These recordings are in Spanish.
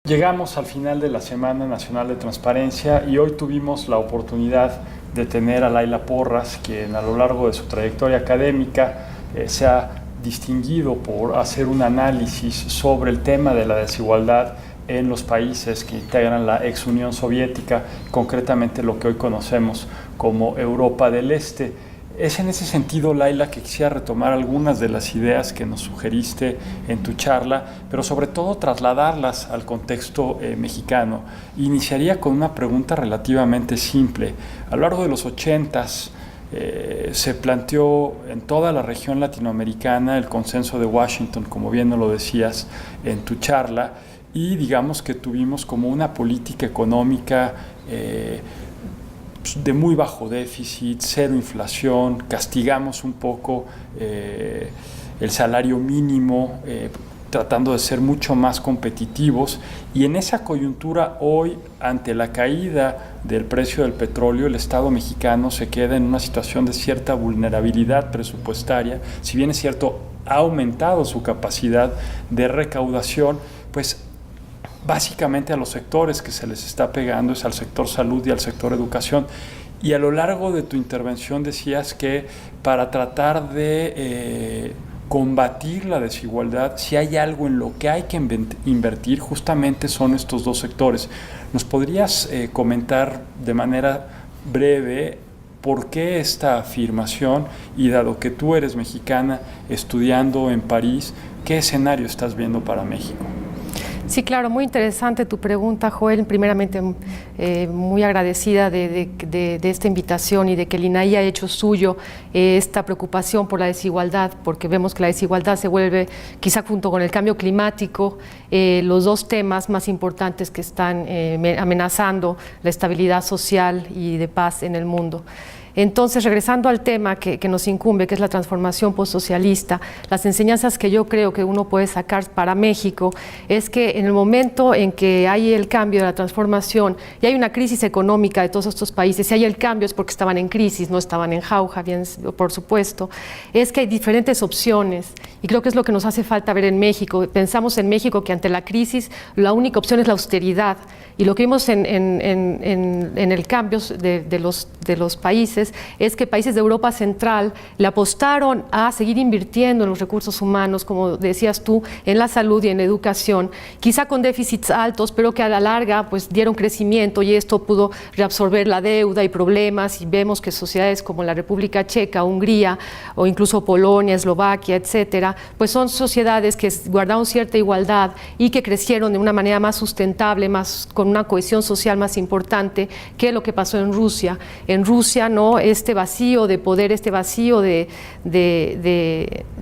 Llegamos al final de la Semana Nacional de Transparencia y hoy tuvimos la oportunidad de tener a Laila Porras, quien a lo largo de su trayectoria académica se ha distinguido por hacer un análisis sobre el tema de la desigualdad en los países que integran la ex Unión Soviética, concretamente lo que hoy conocemos como Europa del Este. Es en ese sentido, Laila, que quisiera retomar algunas de las ideas que nos sugeriste en tu charla, pero sobre todo trasladarlas al contexto mexicano. Iniciaría con una pregunta relativamente simple. A lo largo de los 80s se planteó en toda la región latinoamericana el consenso de Washington, como bien nos lo decías en tu charla, y digamos que tuvimos como una política económica de muy bajo déficit, cero inflación, castigamos un poco el salario mínimo, tratando de ser mucho más competitivos, y en esa coyuntura hoy, ante la caída del precio del petróleo, el Estado mexicano se queda en una situación de cierta vulnerabilidad presupuestaria. Si bien es cierto, ha aumentado su capacidad de recaudación, pues básicamente a los sectores que se les está pegando es al sector salud y al sector educación. Y a lo largo de tu intervención decías que para tratar de combatir la desigualdad, si hay algo en lo que hay que invertir, justamente son estos dos sectores. ¿Nos podrías comentar de manera breve por qué esta afirmación? Y dado que tú eres mexicana estudiando en París, ¿qué escenario estás viendo para México? Sí, claro, muy interesante tu pregunta, Joel. Primeramente, muy agradecida de esta invitación y de que el INAI ha hecho suyo esta preocupación por la desigualdad, porque vemos que la desigualdad se vuelve, quizá junto con el cambio climático, los dos temas más importantes que están amenazando la estabilidad social y de paz en el mundo. Entonces, regresando al tema que nos incumbe, que es la transformación postsocialista, las enseñanzas que yo creo que uno puede sacar para México es que en el momento en que hay el cambio de la transformación y hay una crisis económica de todos estos países, si hay el cambio es porque estaban en crisis, no estaban en jauja, bien, por supuesto, es que hay diferentes opciones y creo que es lo que nos hace falta ver en México. Pensamos en México que ante la crisis la única opción es la austeridad, y lo que vimos en el cambio de los países es que países de Europa Central le apostaron a seguir invirtiendo en los recursos humanos, como decías tú, en la salud y en la educación, quizá con déficits altos, pero que a la larga pues dieron crecimiento y esto pudo reabsorber la deuda y problemas, y vemos que sociedades como la República Checa, Hungría o incluso Polonia, Eslovaquia, etcétera, pues son sociedades que guardaron cierta igualdad y que crecieron de una manera más sustentable, con una cohesión social más importante que lo que pasó en Rusia. En Rusia, ¿no?, este vacío de poder, este vacío de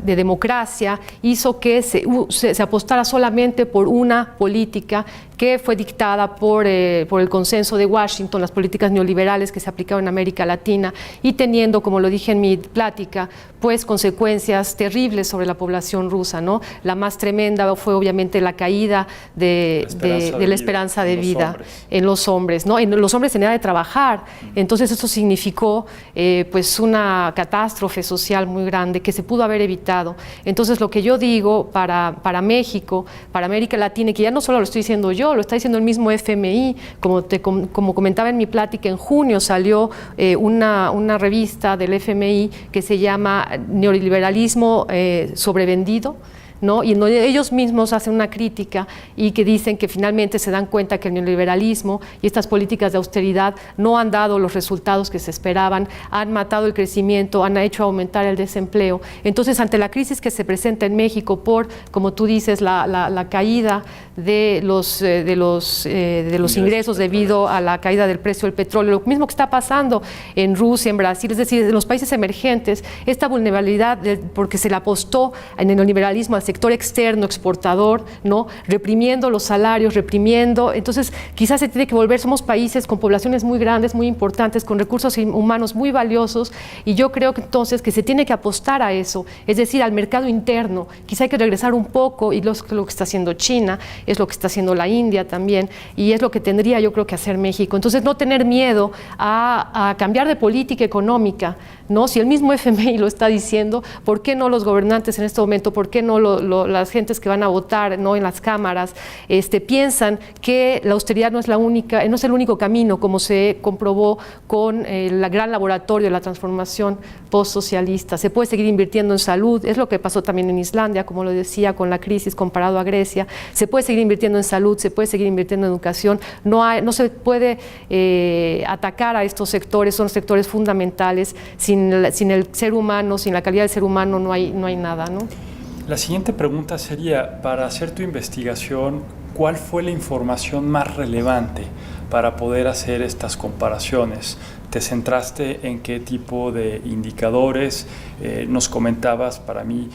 democracia hizo que se apostara solamente por una política que fue dictada por el consenso de Washington, las políticas neoliberales que se aplicaron en América Latina, y teniendo, como lo dije en mi plática, pues consecuencias terribles sobre la población rusa, ¿no? La más tremenda fue obviamente la caída de la esperanza de vida en los hombres, ¿no? En los hombres en edad de trabajar. Entonces eso significó pues una catástrofe social muy grande que se pudo haber evitado. Entonces lo que yo digo para México, para América Latina, y que ya no solo lo estoy diciendo yo, lo está diciendo el mismo FMI, como comentaba en mi plática, en junio salió una revista del FMI que se llama Neoliberalismo Sobrevendido, ¿no? Y ellos mismos hacen una crítica y que dicen que finalmente se dan cuenta que el neoliberalismo y estas políticas de austeridad no han dado los resultados que se esperaban, han matado el crecimiento, han hecho aumentar el desempleo. Entonces, ante la crisis que se presenta en México por, como tú dices, la caída de los ingresos debido a la caída del precio del petróleo, lo mismo que está pasando en Rusia, en Brasil, es decir, en los países emergentes, esta vulnerabilidad porque se le apostó en el neoliberalismo al sector externo, exportador, ¿no?, reprimiendo los salarios, reprimiendo. Entonces, quizás se tiene que volver, somos países con poblaciones muy grandes, muy importantes, con recursos humanos muy valiosos, y yo creo que entonces que se tiene que apostar a eso, es decir, al mercado interno. Quizá hay que regresar un poco, y lo que está haciendo China, es lo que está haciendo la India también, y es lo que tendría yo creo que hacer México. Entonces, no tener miedo a cambiar de política económica, ¿no? Si el mismo FMI lo está diciendo, ¿por qué no los gobernantes en este momento? ¿Por qué no las gentes que van a votar, ¿no?, en las cámaras, piensan que la austeridad no es el único camino, como se comprobó con el gran laboratorio de la transformación postsocialista. Se puede seguir invirtiendo en salud, es lo que pasó también en Islandia, como lo decía, con la crisis comparado a Grecia. Se puede seguir invirtiendo en salud, se puede seguir invirtiendo en educación. No se puede atacar a estos sectores, son sectores fundamentales. Sin el ser humano, sin la calidad del ser humano, no hay nada, ¿no? La siguiente pregunta sería, para hacer tu investigación, ¿cuál fue la información más relevante para poder hacer estas comparaciones? ¿Te centraste en qué tipo de indicadores? Nos comentabas, para mí,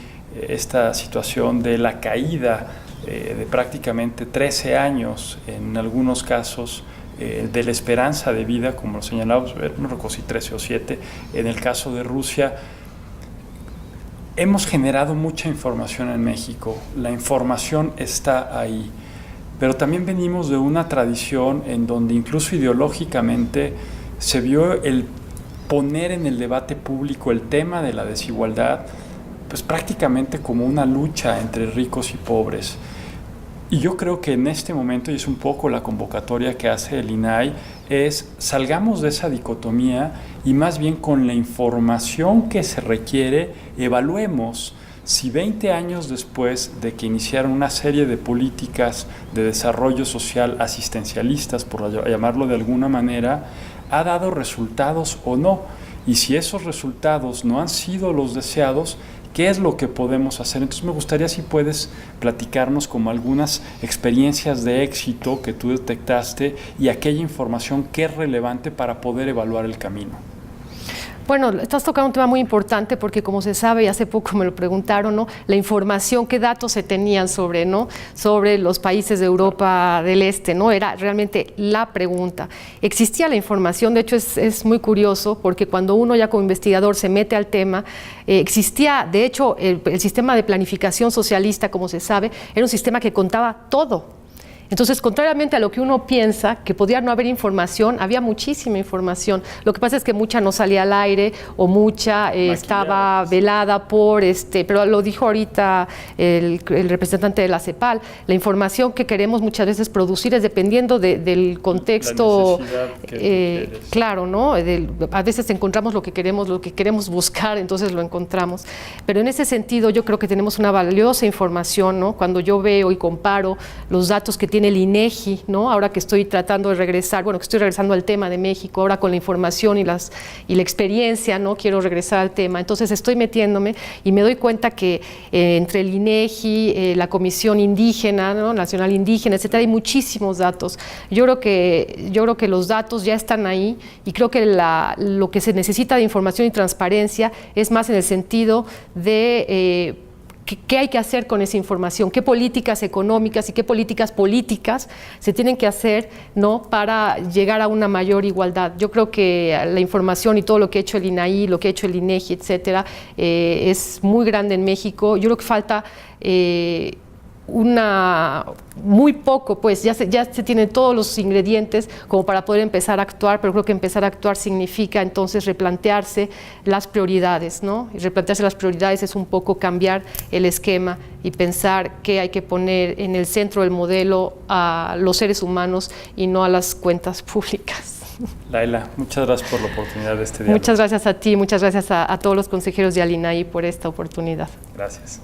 esta situación de la caída de prácticamente 13 años, en algunos casos, de la esperanza de vida, como lo señalamos, no recuerdo si 13 o 7, en el caso de Rusia. Hemos generado mucha información en México, la información está ahí, pero también venimos de una tradición en donde incluso ideológicamente se vio el poner en el debate público el tema de la desigualdad, pues prácticamente como una lucha entre ricos y pobres. Y yo creo que en este momento, y es un poco la convocatoria que hace el INAI, es salgamos de esa dicotomía y más bien con la información que se requiere, evaluemos si 20 años después de que iniciaron una serie de políticas de desarrollo social asistencialistas, por llamarlo de alguna manera, ha dado resultados o no. Y si esos resultados no han sido los deseados, ¿qué es lo que podemos hacer? Entonces me gustaría si puedes platicarnos como algunas experiencias de éxito que tú detectaste y aquella información que es relevante para poder evaluar el camino. Bueno, estás tocando un tema muy importante porque, como se sabe, y hace poco me lo preguntaron, ¿no?, la información, qué datos se tenían sobre los países de Europa del Este, ¿no? Era realmente la pregunta. Existía la información, de hecho es muy curioso porque cuando uno ya como investigador se mete al tema, existía, de hecho, el sistema de planificación socialista, como se sabe, era un sistema que contaba todo. Entonces, contrariamente a lo que uno piensa, que podía no haber información, había muchísima información. Lo que pasa es que mucha no salía al aire o mucha estaba velada por, pero lo dijo ahorita el representante de la CEPAL, la información que queremos muchas veces producir es dependiendo del contexto, claro, ¿no? A veces encontramos lo que queremos buscar, entonces lo encontramos. Pero en ese sentido yo creo que tenemos una valiosa información, ¿no? Cuando yo veo y comparo los datos que tiene el INEGI, ¿no? Ahora que estoy tratando de regresar, que estoy regresando al tema de México, ahora con la información y la experiencia, ¿no? Quiero regresar al tema. Entonces estoy metiéndome y me doy cuenta que entre el INEGI, la Comisión Indígena, ¿no?, Nacional Indígena, etcétera, hay muchísimos datos. Yo creo que los datos ya están ahí y creo que lo que se necesita de información y transparencia es más en el sentido de ¿qué hay que hacer con esa información? ¿Qué políticas económicas y qué políticas políticas se tienen que hacer, ¿no?, para llegar a una mayor igualdad? Yo creo que la información y todo lo que ha hecho el INAI, lo que ha hecho el INEGI, etcétera, es muy grande en México. Yo creo que falta muy poco, pues ya se tienen todos los ingredientes como para poder empezar a actuar, pero creo que empezar a actuar significa entonces replantearse las prioridades, ¿no? Y replantearse las prioridades es un poco cambiar el esquema y pensar que hay que poner en el centro del modelo a los seres humanos y no a las cuentas públicas. Laila, muchas gracias por la oportunidad de este diálogo. Muchas gracias a ti, muchas gracias a todos los consejeros de Alinai por esta oportunidad. Gracias.